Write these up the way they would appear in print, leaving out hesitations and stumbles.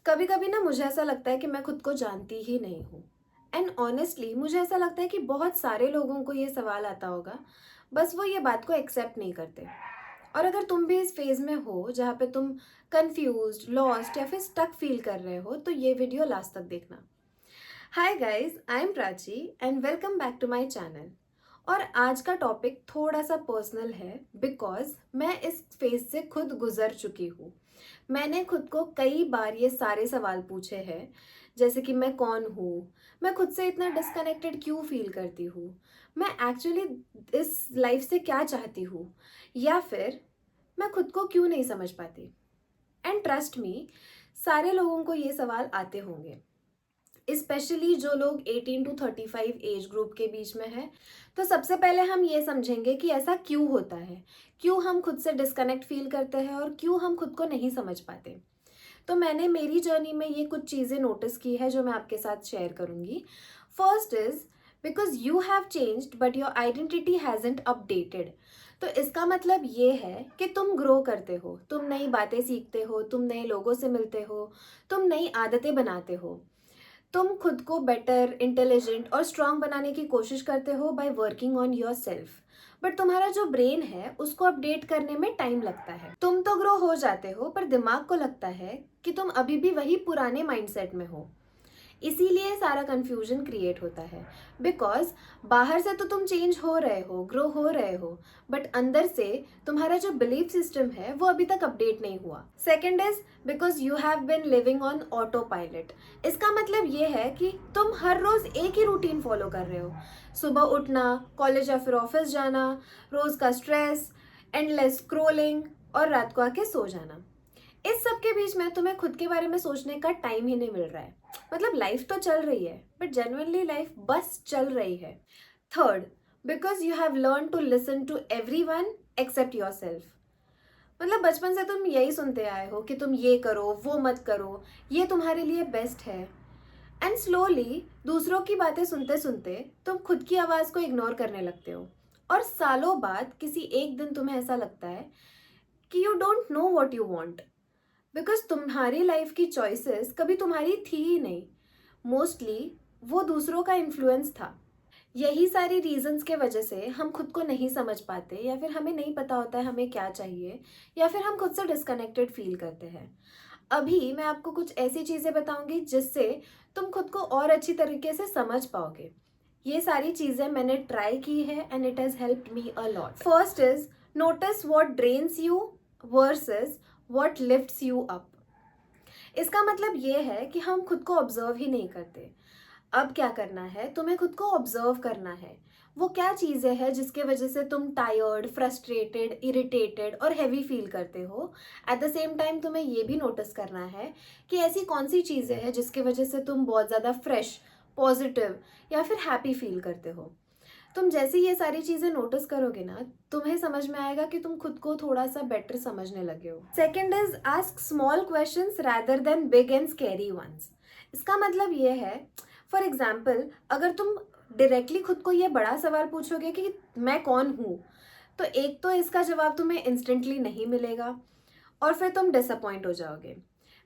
कभी कभी ना मुझे ऐसा लगता है कि मैं खुद को जानती ही नहीं हूँ। एंड ऑनेस्टली मुझे ऐसा लगता है कि बहुत सारे लोगों को ये सवाल आता होगा, बस वो ये बात को एक्सेप्ट नहीं करते। और अगर तुम भी इस फेज में हो जहाँ पे तुम कंफ्यूज्ड, लॉस्ट या फिर स्टक फील कर रहे हो, तो ये वीडियो लास्ट तक देखना। Hi guys, I am Prachi and welcome back to my channel. और आज का टॉपिक थोड़ा सा पर्सनल है बिकॉज मैं इस फेज से खुद गुजर चुकी हूँ। मैंने खुद को कई बार ये सारे सवाल पूछे हैं, जैसे कि मैं कौन हूँ, मैं खुद से इतना डिस्कनेक्टेड क्यों फील करती हूँ, मैं एक्चुअली इस लाइफ से क्या चाहती हूँ, या फिर मैं खुद को क्यों नहीं समझ पाती। एंड ट्रस्ट मी, सारे लोगों को ये सवाल आते होंगे, स्पेशली जो लोग 18 टू 35 एज ग्रुप के बीच में है। तो सबसे पहले हम ये समझेंगे कि ऐसा क्यों होता है, क्यों हम खुद से डिस्कनेक्ट फील करते हैं और क्यों हम खुद को नहीं समझ पाते। तो मैंने मेरी जर्नी में ये कुछ चीज़ें नोटिस की है जो मैं आपके साथ शेयर करूँगी। First is because you have changed but your identity hasn't updated. तो इसका मतलब ये है कि तुम ग्रो करते हो, तुम नई बातें सीखते हो, तुम नए लोगों से मिलते हो, तुम नई आदतें बनाते हो, तुम खुद को बेटर, इंटेलिजेंट और स्ट्रांग बनाने की कोशिश करते हो by working on your self. But तुम्हारा जो ब्रेन है उसको अपडेट करने में टाइम लगता है। तुम तो ग्रो हो जाते हो पर दिमाग को लगता है कि तुम अभी भी वही पुराने माइंडसेट में हो। इसीलिए सारा कंफ्यूजन क्रिएट होता है। बिकॉज बाहर से तो तुम चेंज हो रहे हो, ग्रो हो रहे हो, बट अंदर से तुम्हारा जो बिलीफ सिस्टम है वो अभी तक अपडेट नहीं हुआ। Second is because you have been living on auto pilot. इसका मतलब ये है कि तुम हर रोज एक ही रूटीन फॉलो कर रहे हो। सुबह उठना, कॉलेज या फिर ऑफिस जाना, रोज का स्ट्रेस, एंडलेस स्क्रोलिंग और रात को आके सो जाना। इस सब के बीच में तुम्हें खुद के बारे में सोचने का टाइम ही नहीं मिल रहा है। मतलब लाइफ तो चल रही है बट जेन्युइनली लाइफ बस चल रही है। Third, because you have learn to listen to everyone except yourself. मतलब बचपन से तुम यही सुनते आए हो कि तुम ये करो, वो मत करो, ये तुम्हारे लिए बेस्ट है। एंड स्लोली दूसरों की बातें सुनते सुनते तुम खुद की आवाज़ को इग्नोर करने लगते हो। और सालों बाद किसी एक दिन तुम्हें ऐसा लगता है कि you don't know what you want. Because तुम्हारी लाइफ की चॉइसेस कभी तुम्हारी थी ही नहीं, मोस्टली वो दूसरों का इन्फ्लुएंस था। यही सारी रीजंस के वजह से हम खुद को नहीं समझ पाते, या फिर हमें नहीं पता होता है हमें क्या चाहिए, या फिर हम खुद से डिस्कनेक्टेड फील करते हैं। अभी मैं आपको कुछ ऐसी चीज़ें बताऊंगी जिससे तुम खुद को और अच्छी तरीके से समझ पाओगे। ये सारी चीज़ें मैंने ट्राई की है and it has helped me a lot. First is notice what drains you versus what lifts you up. इसका मतलब ये है कि हम खुद को ऑब्जर्व ही नहीं करते। अब क्या करना है, तुम्हें खुद को ऑब्जर्व करना है। वो क्या चीज़ें हैं जिसके वजह से तुम टायर्ड, फ्रस्ट्रेटेड, इरिटेटेड और हैवी फील करते हो। एट द सेम टाइम तुम्हें ये भी नोटिस करना है कि ऐसी कौन सी चीज़ें हैं जिसकी वजह से तुम बहुत ज़्यादा फ्रेश, पॉजिटिव या फिर हैप्पी फील करते हो। तुम जैसे ये सारी चीजें नोटिस करोगे ना, तुम्हें समझ में आएगा कि तुम खुद को थोड़ा सा बेटर समझने लगे हो। Second is ask small questions rather than big and scary ones. इसका मतलब ये है, फॉर एग्जाम्पल अगर तुम डायरेक्टली खुद को ये बड़ा सवाल पूछोगे कि मैं कौन हूँ, तो एक तो इसका जवाब तुम्हें इंस्टेंटली नहीं मिलेगा और फिर तुम डिसअपॉइंट हो जाओगे।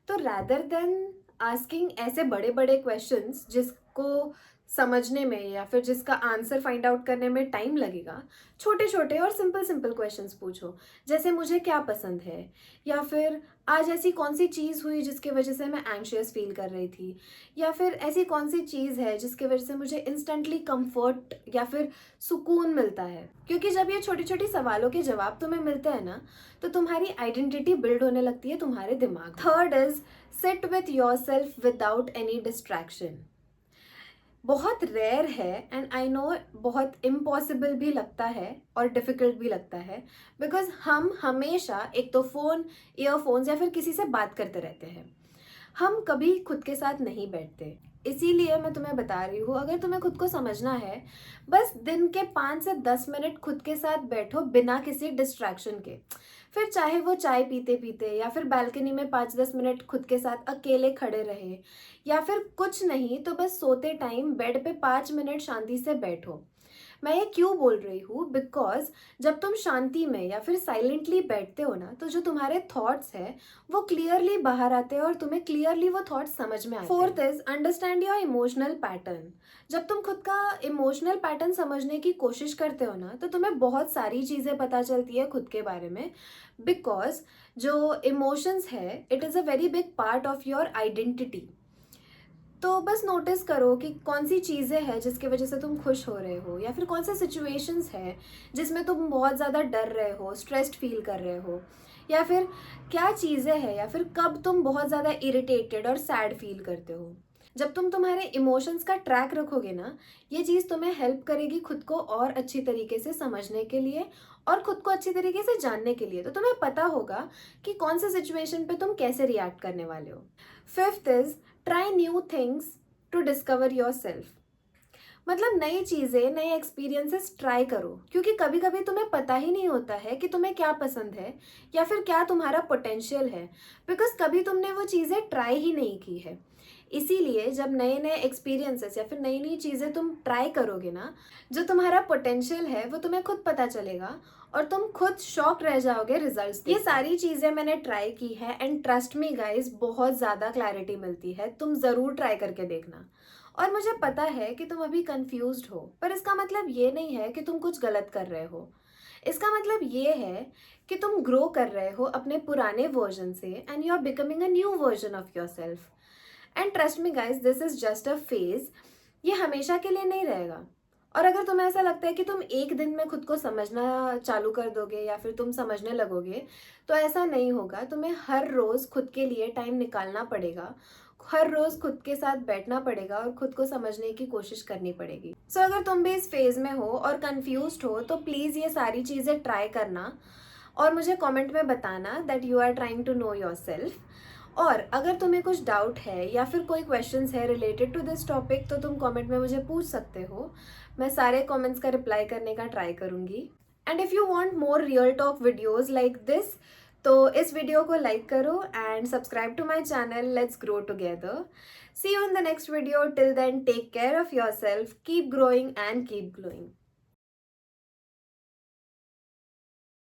तो रैदर देन आस्किंग ऐसे बड़े बड़े क्वेश्चंस जिसको समझने में या फिर जिसका आंसर फाइंड आउट करने में टाइम लगेगा, छोटे छोटे और सिंपल सिंपल क्वेश्चंस पूछो। जैसे मुझे क्या पसंद है, या फिर आज ऐसी कौन सी चीज़ हुई जिसकी वजह से मैं एंग्शियस फील कर रही थी, या फिर ऐसी कौन सी चीज़ है जिसकी वजह से मुझे इंस्टेंटली कंफर्ट या फिर सुकून मिलता है। क्योंकि जब ये छोटी छोटी सवालों के जवाब तुम्हें मिलते हैं ना, तो तुम्हारी आइडेंटिटी बिल्ड होने लगती है तुम्हारे दिमाग। Third is sit with your self without any distraction. बहुत रेयर है एंड आई नो बहुत इम्पॉसिबल भी लगता है और डिफ़िकल्ट भी लगता है, बिकॉज हम हमेशा एक तो फ़ोन, ईयरफोन्स या फिर किसी से बात करते रहते हैं। हम कभी खुद के साथ नहीं बैठते। इसीलिए मैं तुम्हें बता रही हूँ, अगर तुम्हें खुद को समझना है, बस दिन के 5 से 10 मिनट खुद के साथ बैठो बिना किसी डिस्ट्रैक्शन के। फिर चाहे वो चाय पीते पीते या फिर बालकनी में 5-10 मिनट खुद के साथ अकेले खड़े रहे, या फिर कुछ नहीं तो बस सोते टाइम बेड पे 5 मिनट शांति से बैठो। मैं ये क्यों बोल रही हूँ, बिकॉज जब तुम शांति में या फिर साइलेंटली बैठते हो ना, तो जो तुम्हारे थॉट्स है वो क्लियरली बाहर आते हैं और तुम्हें क्लियरली वो थॉट्स समझ में आते हैं। Fourth is understand your emotional pattern. जब तुम खुद का इमोशनल पैटर्न समझने की कोशिश करते हो ना, तो तुम्हें बहुत सारी चीज़ें पता चलती है खुद के बारे में, बिकॉज जो इमोशंस है it is a very big part of your identity. तो बस नोटिस करो कि कौन सी चीज़ें हैं जिसकी वजह से तुम खुश हो रहे हो, या फिर कौन से सिचुएशंस है जिसमें तुम बहुत ज़्यादा डर रहे हो, स्ट्रेस्ड फील कर रहे हो, या फिर क्या चीज़ें हैं, या फिर कब तुम बहुत ज़्यादा इरिटेटेड और सैड फील करते हो। जब तुम तुम्हारे इमोशंस का ट्रैक रखोगे ना, ये चीज़ तुम्हें हेल्प करेगी खुद को और अच्छी तरीके से समझने के लिए और खुद को अच्छी तरीके से जानने के लिए। तो तुम्हें पता होगा कि कौन से सिचुएशन पे तुम कैसे रिएक्ट करने वाले हो। Fifth is try new things to discover yourself. मतलब नई चीज़ें, नए एक्सपीरियंसेस ट्राई करो, क्योंकि कभी कभी तुम्हें पता ही नहीं होता है कि तुम्हें क्या पसंद है या फिर क्या तुम्हारा पोटेंशियल है, बिकॉज कभी तुमने वो चीज़ें ट्राई ही नहीं की है। इसीलिए जब नए नए एक्सपीरियंसेस या फिर नई नई चीज़ें तुम ट्राई करोगे ना, जो तुम्हारा पोटेंशियल है वो तुम्हें खुद पता चलेगा और तुम खुद शॉक रह जाओगे रिजल्ट्स। ये सारी चीज़ें मैंने ट्राई की है एंड ट्रस्ट मी गाइस, बहुत ज़्यादा क्लैरिटी मिलती है। तुम ज़रूर ट्राई करके देखना। और मुझे पता है कि तुम अभी कंफ्यूज्ड हो, पर इसका मतलब ये नहीं है कि तुम कुछ गलत कर रहे हो। इसका मतलब ये है कि तुम ग्रो कर रहे हो अपने पुराने वर्जन से and you are becoming a new version of yourself. And trust me guys, this is just a phase. ये हमेशा के लिए नहीं रहेगा। और अगर तुम्हें ऐसा लगता है कि तुम एक दिन में खुद को समझना चालू कर दोगे या फिर तुम समझने लगोगे, तो ऐसा नहीं होगा। तुम्हें हर रोज खुद के लिए टाइम निकालना पड़ेगा, हर रोज खुद के साथ बैठना पड़ेगा और खुद को समझने की कोशिश करनी पड़ेगी। सो अगर तुम भी इस फेज में हो और कंफ्यूज्ड हो, तो प्लीज ये सारी चीजें ट्राई करना और मुझे कमेंट में बताना that you are trying to know yourself. और अगर तुम्हें कुछ डाउट है या फिर कोई क्वेश्चंस है रिलेटेड टू दिस टॉपिक, तो तुम कमेंट में मुझे पूछ सकते हो। मैं सारे कमेंट्स का रिप्लाई करने का ट्राई करूँगी। And if you want more real talk videos like this, तो इस वीडियो को लाइक करो and subscribe to my channel. Let's grow together. See you in the next video. Till then, take care of yourself, keep growing and keep glowing.